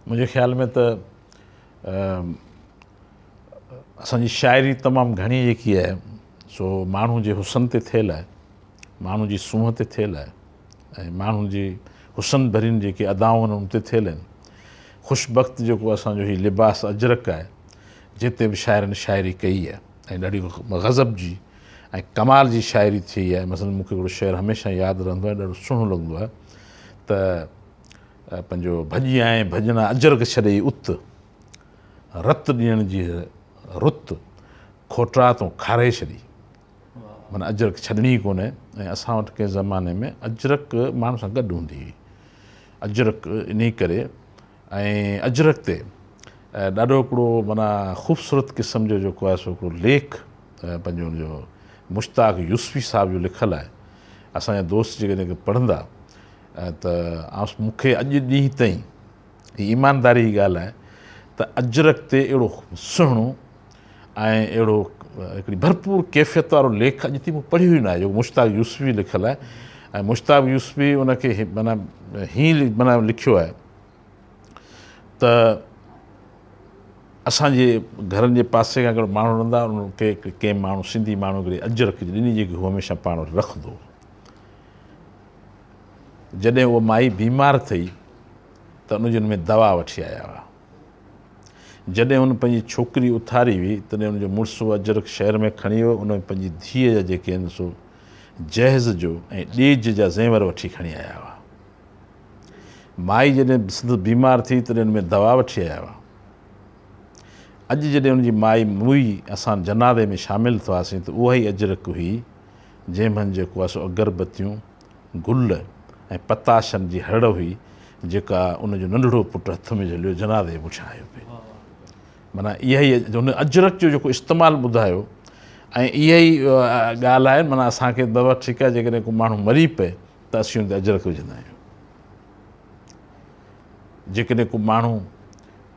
मुंहिंजे ख़्याल में त असांजी शाइरी तमामु घणी जेकी आहे सो माण्हू जे हुसन ते थियल आहे, माण्हू जी सूंहं ते थियल आहे ऐं माण्हू जी हुसन भरियुनि जेके अदाऊं आहिनि उन ते थियल आहिनि। ख़ुशबख़्त जेको असांजो हीउ लिबास अजरक आहे, जिते बि शाइरनि शाइरी कई आहे ऐं ॾाढी गज़ब जी ऐं कमाल जी शाइरी थी आहे। मसलन मूंखे हिकिड़ो शेर हमेशह यादि रहंदो आहे, ॾाढो सुहिणो लॻंदो आहे त पंहिंजो भॼी आए भॼन अजरक छॾे उत, रत ॾियण जी रुत खोटरा तूं खारे छॾी। माना अजरक छॾणी कोन्हे। ऐं असां वटि कंहिं ज़माने में अजरक माण्हू सां गॾु हूंदी हुई। अजरक इन करे ऐं अजरक ते ॾाढो हिकिड़ो माना ख़ूबसूरत क़िस्म जो जेको आहे सो हिकिड़ो लेख पंहिंजो हुनजो मुश्ताक यूसुफ़ी साहिब जो लिखियलु आहे। असांजा दोस्त जेकॾहिं पढ़ंदा त मूंखे अॼु ॾींहं ताईं हीअ ईमानदारी जी ॻाल्हि आहे त अजरक ते अहिड़ो सुहिणो ऐं अहिड़ो हिकिड़ी भरपूर कैफ़ियत वारो लेख अॼु ताईं मूं पढ़ियो ई न आहे जेको मुश्ताक यूसुफ़ी लिखियलु आहे। ऐं मुश्ताक यूसुफ़ी उनखे माना हीअं माना लिखियो आहे त असांजे घरनि जे पासे खां हिकिड़ो माण्हू रहंदा, उनखे कंहिं माण्हू सिंधी माण्हू हिकिड़ी अजरक जी ॾिनी जेकी हू हमेशह पाण वटि रखंदो। जॾहिं उहा माई बीमार थी त उनजी हुन में दवा वठी आया हुआ। जॾहिं हुन पंहिंजी छोकिरी उथारी हुई तॾहिं हुनजो मुड़ुसु अजरक शहर में खणी वियो। उन में पंहिंजी धीअ जा जेके आहिनि सो जहेज़ जो ऐं ॾेज जा ज़ेवर वठी खणी आया हुआ। माई जॾहिं बीमार थी तॾहिं हुन में दवा वठी आया हुआ। अॼु जॾहिं हुनजी माई मुई असां जनाज़े में शामिलु थियासीं त उहा ई अजरक हुई जंहिं महिल जेको आहे सो अगरबत्तियूं गुल ऐं पताशनि जी हड़ हुई जेका उनजो नंढड़ो पुटु हथ में झलियो जनाज़े जे पुठियां आयो पियो। माना इहा ई हुन अजरक जो जेको इस्तेमालु ॿुधायो ऐं इहा ई ॻाल्हि आहे। माना असांखे दवा ठीकु आहे जेकॾहिं को माण्हू मरी पए त असीं हुन ते अजरक विझंदा आहियूं। जेकॾहिं को माण्हू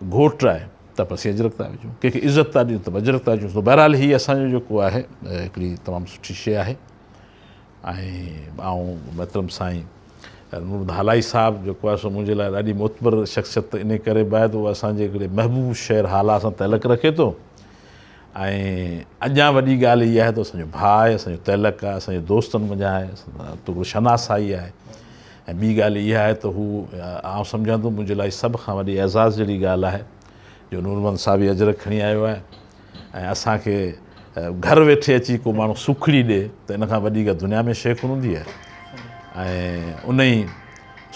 घोटु आहे त बि असीं अजरक था विझूं, कंहिंखे इज़त था ॾियूं त बि अजरक था विझूं। त बहरहाल हीअ असांजो जेको आहे हिकिड़ी तमामु सुठी शइ आहे। ऐं मतिलबु साईं नूर हालाई साहिबु जेको आहे सो मुंहिंजे लाइ ॾाढी मोतबर शख़्सियत इन करे बि आहे त उहो असांजे हिकिड़े महबूब शहर हाला सां तइलक रखे थो। ऐं अञा वॾी ॻाल्हि इहा आहे त असांजो भाउ आहे, असांजो तइलक आहे, असांजे दोस्तनि मंझां आहे, हिकिड़ो शनासाई आहे। ऐं ॿी ॻाल्हि इहा आहे त हू आउं सम्झां थो मुंहिंजे लाइ सभ खां वॾी एज़ाज़ जहिड़ी ॻाल्हि आहे जो नूरमहमद साहिब अजरक खणी आयो आहे ऐं असांखे घर वेठे अची को माण्हू सुखड़ी ॾिए त इन खां वॾी का दुनिया में शइ कोन हूंदी आहे। ऐं उन ई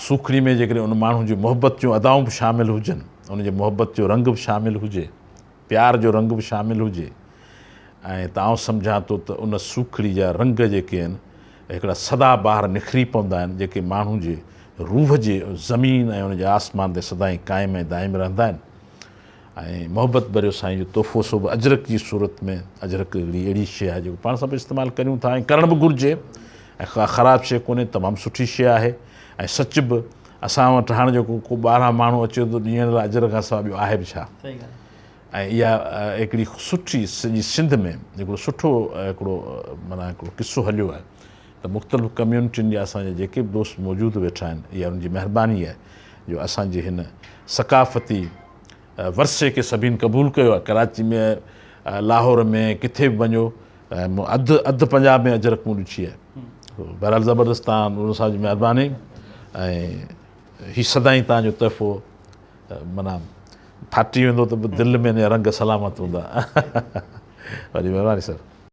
सुखड़ी में जेकॾहिं उन माण्हू जी मोहबत जूं अदाऊं बि शामिलु हुजनि, उनजे मोहबत जो रंग बि शामिलु हुजे, प्यार जो रंग बि शामिलु हुजे ऐं त आउं सम्झां थो त उन सुखड़ी जा रंग जेके आहिनि हिकिड़ा सदाबहार निखरी पवंदा आहिनि जेके माण्हू जे रूह जे ज़मीन ऐं उनजे आसमान ते सदाईं क़ाइमु ऐं दाइमु रहंदा आहिनि। ऐं मोहबत भरियो साईं जो तोहफ़ो सो बि अजरक जी सूरत में। अजरक हिकिड़ी अहिड़ी शइ आहे जेको पाण सभु इस्तेमालु करियूं था ऐं करणु बि घुरिजे ऐं का ख़राबु शइ कोन्हे, तमामु सुठी शइ आहे। ऐं सच बि असां वटि हाणे जेको को ॿाहिरां माण्हू अचे थो ॾियण लाइ अजरक खां सवाइ ॿियो आहे बि छा। ऐं इहा हिकिड़ी सुठी सॼी सिंध में हिकिड़ो सुठो हिकिड़ो माना हिकिड़ो किस्सो हलियो आहे त मुख़्तलिफ़ कम्यूनिटियुनि जा असांजा जेके बि दोस्त मौजूदु वेठा आहिनि, इहा उनजी महिरबानी आहे जो असांजे हिन सक़ाफ़ती वर्से खे सभिनी क़बूलु कयो आहे। कराची में, लाहौर में, किथे बि वञो अधु पंजाब में अजरक मूं ॾिठी आहे। बहरहाल ज़बरदस्त तव्हां नूर साहिब जी महिरबानी ऐं हीउ सदाईं तव्हांजो तोहफ़ो माना फाटी वेंदो त दिलि में रंग सलामत हूंदा। वॾी महिरबानी सर।